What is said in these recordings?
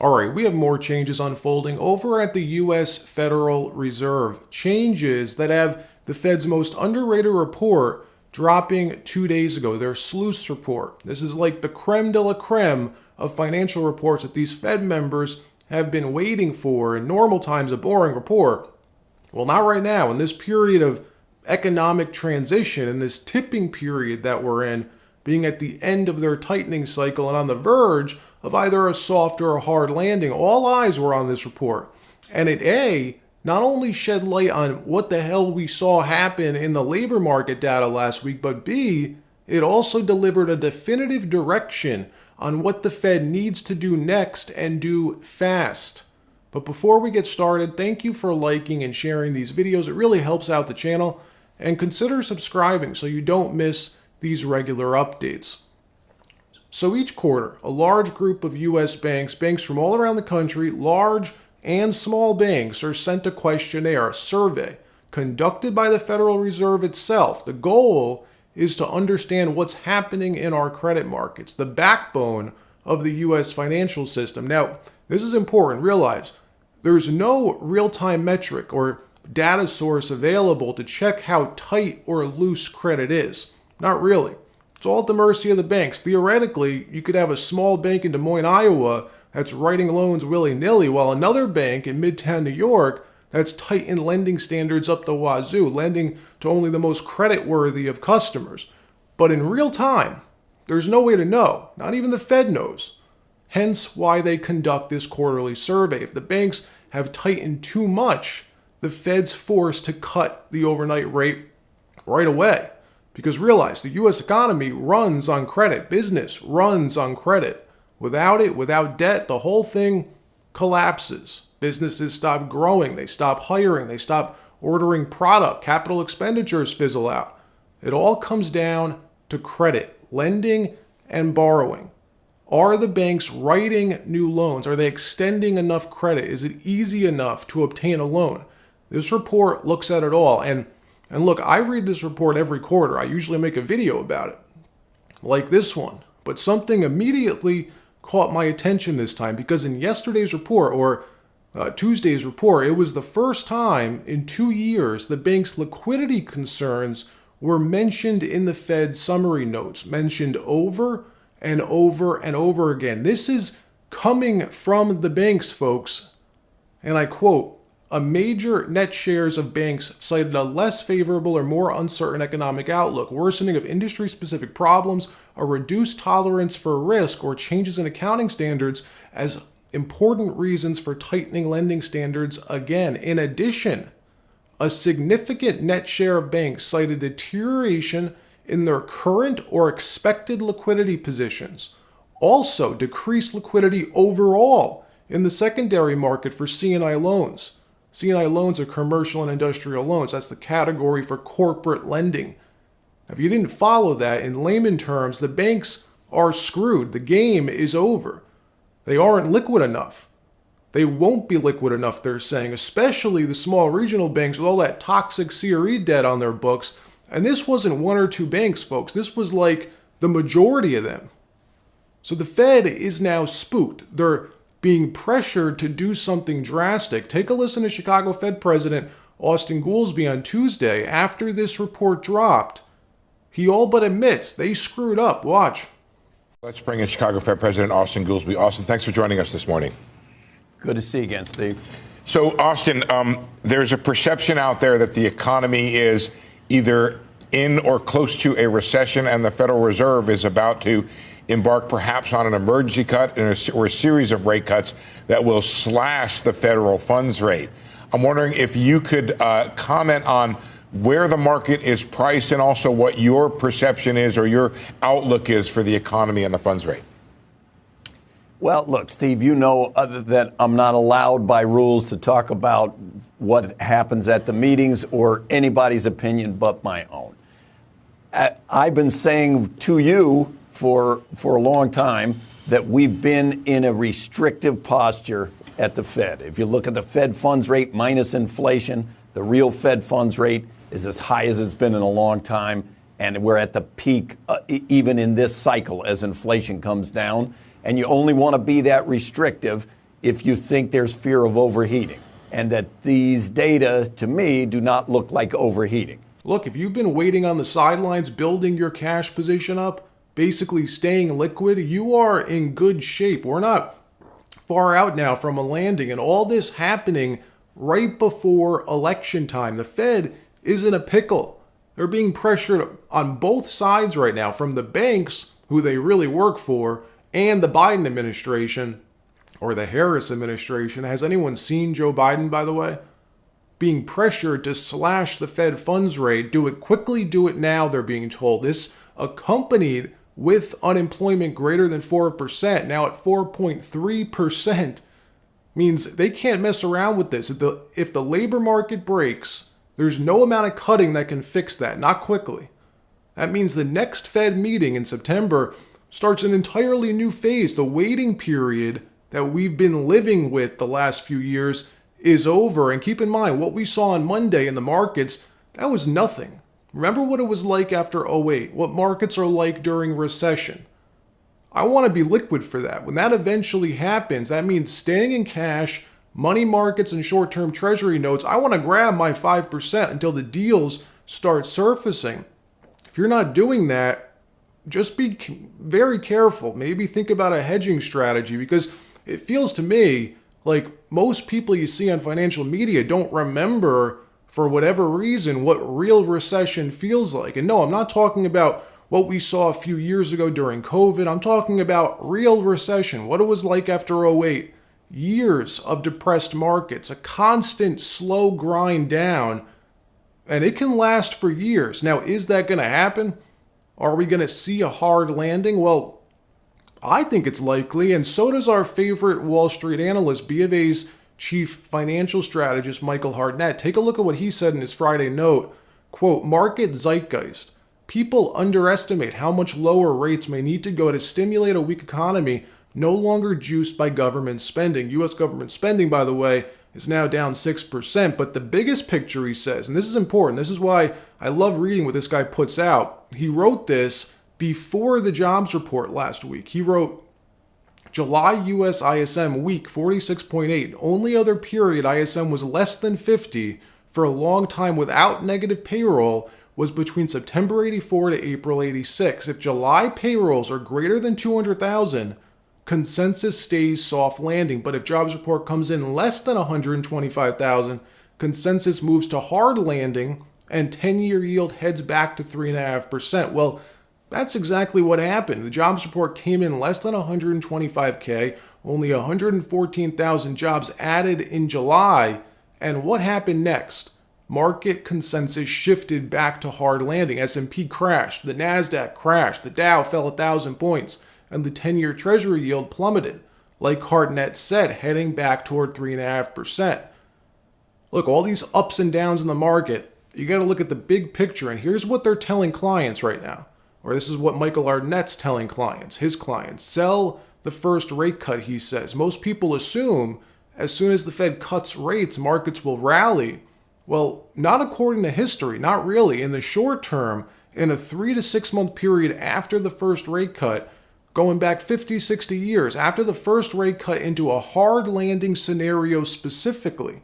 All right, we have more changes unfolding over at the U.S. Federal Reserve. Changes that have the Fed's most underrated report dropping 2 days ago, their SLOOS report. This is like the creme de la creme of financial reports that these Fed members have been waiting for. In normal times, a boring report. Well, not right now. In this period of economic transition, in this tipping period that we're in, being at the end of their tightening cycle and on the verge of either a soft or a hard landing, all eyes were on this report. And it not only shed light on what the hell we saw happen in the labor market data last week, but B, it also delivered a definitive direction on what the Fed needs to do next and do fast. But before we get started, thank you for liking and sharing these videos. It really helps out the channel. And consider subscribing so you don't miss these regular updates. So each quarter, a large group of U.S. banks from all around the country, large and small banks, are sent a questionnaire, a survey, conducted by the Federal Reserve itself. The goal is to understand what's happening in our credit markets, the backbone of the U.S. financial system. Now, this is important. Realize there's no real-time metric or data source available to check how tight or loose credit is. Not really. It's all at the mercy of the banks. Theoretically, you could have a small bank in Des Moines, Iowa that's writing loans willy-nilly, while another bank in Midtown New York that's tightened lending standards up the wazoo, lending to only the most credit-worthy of customers. But in real time, there's no way to know. Not even the Fed knows. Hence why they conduct this quarterly survey. If the banks have tightened too much, the Fed's forced to cut the overnight rate right away. Because realize, the U.S. economy runs on credit. Business runs on credit. Without it, without debt, the whole thing collapses. Businesses stop growing. They stop hiring. They stop ordering product. Capital expenditures fizzle out. It all comes down to credit, lending and borrowing. Are the banks writing new loans? Are they extending enough credit? Is it easy enough to obtain a loan? This report looks at it all. And look, I read this report every quarter. I usually make a video about it, like this one. But something immediately caught my attention this time, because in yesterday's report, or Tuesday's report, it was the first time in 2 years the bank's liquidity concerns were mentioned in the Fed summary notes, mentioned over and over and over again. This is coming from the banks, folks. And I quote, "A major net shares of banks cited a less favorable or more uncertain economic outlook, worsening of industry-specific problems, a reduced tolerance for risk, or changes in accounting standards as important reasons for tightening lending standards again." In addition, a significant net share of banks cited deterioration in their current or expected liquidity positions. Also, decreased liquidity overall in the secondary market for C&I loans. C&I loans are commercial and industrial loans. That's the category for corporate lending. If you didn't follow that, in layman terms, the banks are screwed. The game is over. They aren't liquid enough. They won't be liquid enough, they're saying, especially the small regional banks with all that toxic CRE debt on their books. And this wasn't one or two banks, folks. This was like the majority of them. So the Fed is now spooked. They're being pressured to do something drastic. Take a listen to Chicago Fed President Austin Goolsbee on Tuesday after this report dropped. He all but admits they screwed up. Watch. Let's bring in Chicago Fed President Austin Goolsbee. Austin, thanks for joining us this morning. Good to see you again, Steve. So, Austin, there's a perception out there that the economy is either in or close to a recession, and the Federal Reserve is about to embark perhaps on an emergency cut or a series of rate cuts that will slash the federal funds rate. I'm wondering if you could comment on where the market is priced and also what your perception is or your outlook is for the economy and the funds rate. Well, look, Steve, you know that I'm not allowed by rules to talk about what happens at the meetings or anybody's opinion but my own. I've been saying to you for a long time that we've been in a restrictive posture at the Fed. If you look at the Fed funds rate minus inflation, the real Fed funds rate is as high as it's been in a long time, and we're at the peak even in this cycle as inflation comes down. And you only want to be that restrictive if you think there's fear of overheating, and that these data, to me, do not look like overheating. Look, if you've been waiting on the sidelines, building your cash position up, basically staying liquid, you are in good shape. We're not far out now from a landing, and all this happening right before election time. The Fed is in a pickle. They're being pressured on both sides right now, from the banks, who they really work for, and the Biden administration, or the Harris administration. Has anyone seen Joe Biden, by the way? Being pressured to slash the Fed funds rate. Do it quickly, do it now, they're being told. This accompanied with unemployment greater than 4%, now at 4.3%, means they can't mess around with this. If the labor market breaks, there's no amount of cutting that can fix that, not quickly. That means the next Fed meeting in September starts an entirely new phase. The waiting period that we've been living with the last few years is over. And keep in mind, what we saw on Monday in the markets, that was nothing. Remember what it was like after '08, what markets are like during recession. I want to be liquid for that. When that eventually happens, that means staying in cash, money markets, and short-term treasury notes. I want to grab my 5% until the deals start surfacing. If you're not doing that, just be very careful. Maybe think about a hedging strategy, because it feels to me like most people you see on financial media don't remember, for whatever reason, what real recession feels like. And no, I'm not talking about what we saw a few years ago during COVID. I'm talking about real recession, what it was like after '08. Years of depressed markets, a constant slow grind down, and it can last for years. Now, is that going to happen? Are we going to see a hard landing? Well, I think it's likely, and so does our favorite Wall Street analyst, B of A's chief financial strategist, Michael Hartnett. Take a look at what he said in his Friday note. Quote, "Market zeitgeist. People underestimate how much lower rates may need to go to stimulate a weak economy no longer juiced by government spending." U.S. government spending, by the way, is now down 6%. But the biggest picture, he says, and this is important, this is why I love reading what this guy puts out. He wrote this before the jobs report last week. He wrote, July U.S. ISM weak 46.8. Only other period ISM was less than 50 for a long time without negative payroll was between September 84 to April 86. If July payrolls are greater than 200,000, consensus stays soft landing. But if jobs report comes in less than 125,000, consensus moves to hard landing and 10-year yield heads back to 3.5%. Well, that's exactly what happened. The jobs report came in less than 125K, only 114,000 jobs added in July. And what happened next? Market consensus shifted back to hard landing. S&P crashed, the NASDAQ crashed, the Dow fell 1,000 points, and the 10-year treasury yield plummeted. Like Hartnett said, heading back toward 3.5%. Look, all these ups and downs in the market, you got to look at the big picture, and here's what they're telling clients right now. Or this is what Michael Hartnett's telling clients, his clients. Sell the first rate cut, he says. Most people assume as soon as the Fed cuts rates, markets will rally. Well, not according to history, not really. In the short term, in a 3 to 6 month period after the first rate cut, going back 50, 60 years, after the first rate cut into a hard landing scenario specifically,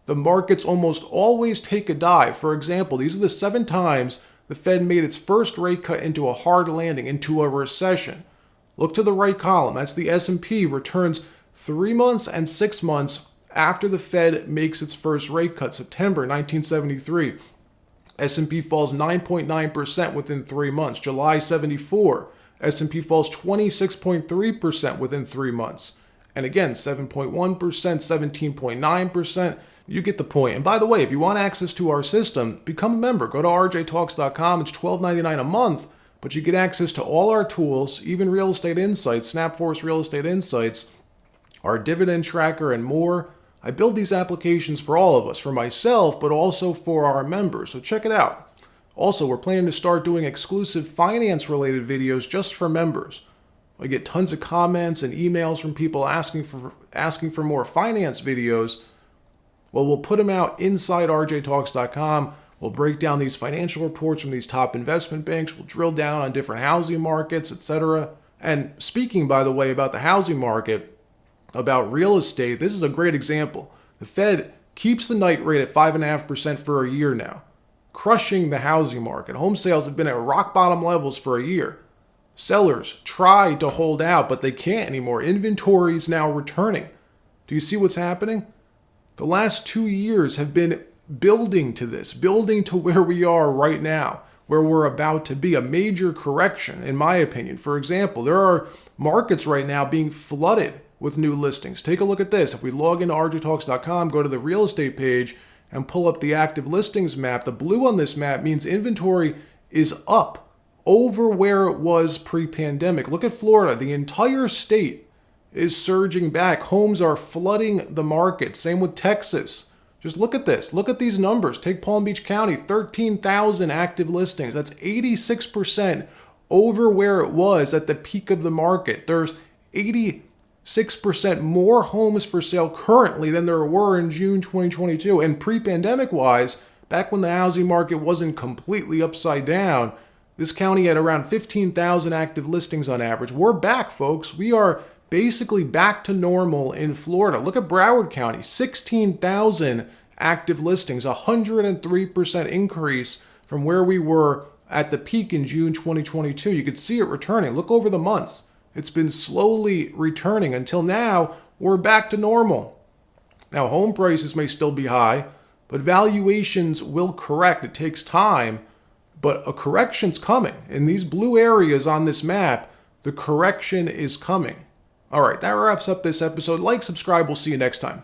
the markets almost always take a dive. For example, these are the 7 times the Fed made its first rate cut into a hard landing, into a recession. Look to the right column. That's the S&P returns 3 months and 6 months after the Fed makes its first rate cut. September 1973. S&P falls 9.9% within 3 months. July 74. S&P falls 26.3% within 3 months. And again, 7.1%, 17.9%. You get the point. And by the way, if you want access to our system, become a member. Go to rjtalks.com. It's $12.99 a month, but you get access to all our tools, even Real Estate Insights, Snapforce Real Estate Insights, our dividend tracker, and more. I build these applications for all of us, for myself, but also for our members. So check it out. Also, we're planning to start doing exclusive finance-related videos just for members. I get tons of comments and emails from people asking for more finance videos. Well, we'll put them out inside rjtalks.com. We'll break down these financial reports from these top investment banks. We'll drill down on different housing markets, etc. And speaking, by the way, about the housing market, about real estate, this is a great example. The Fed keeps the night rate at 5.5% for a year now, crushing the housing market. Home sales have been at rock bottom levels for a year. Sellers try to hold out, but they can't anymore. Inventory is now returning. Do you see what's happening? The last 2 years have been building to this, building to where we are right now, where we're about to be, a major correction, in my opinion. For example, there are markets right now being flooded with new listings. Take a look at this. If we log into rjtalks.com, go to the real estate page and pull up the active listings map, the blue on this map means inventory is up over where it was pre-pandemic. Look at Florida. The entire state is surging back. Homes are flooding the market. Same with Texas. Just look at this. Look at these numbers. Take Palm Beach County, 13,000 active listings. That's 86% over where it was at the peak of the market. There's 86% more homes for sale currently than there were in June 2022. And pre-pandemic wise, back when the housing market wasn't completely upside down, this county had around 15,000 active listings on average. We're back, folks. We are basically back to normal in Florida. Look at Broward County, 16,000 active listings, 103% increase from where we were at the peak in June 2022. You could see it returning. Look over the months. It's been slowly returning until now we're back to normal. Now, home prices may still be high, but valuations will correct. It takes time, but a correction's coming. In these blue areas on this map, the correction is coming. All right, that wraps up this episode. Like, subscribe. We'll see you next time.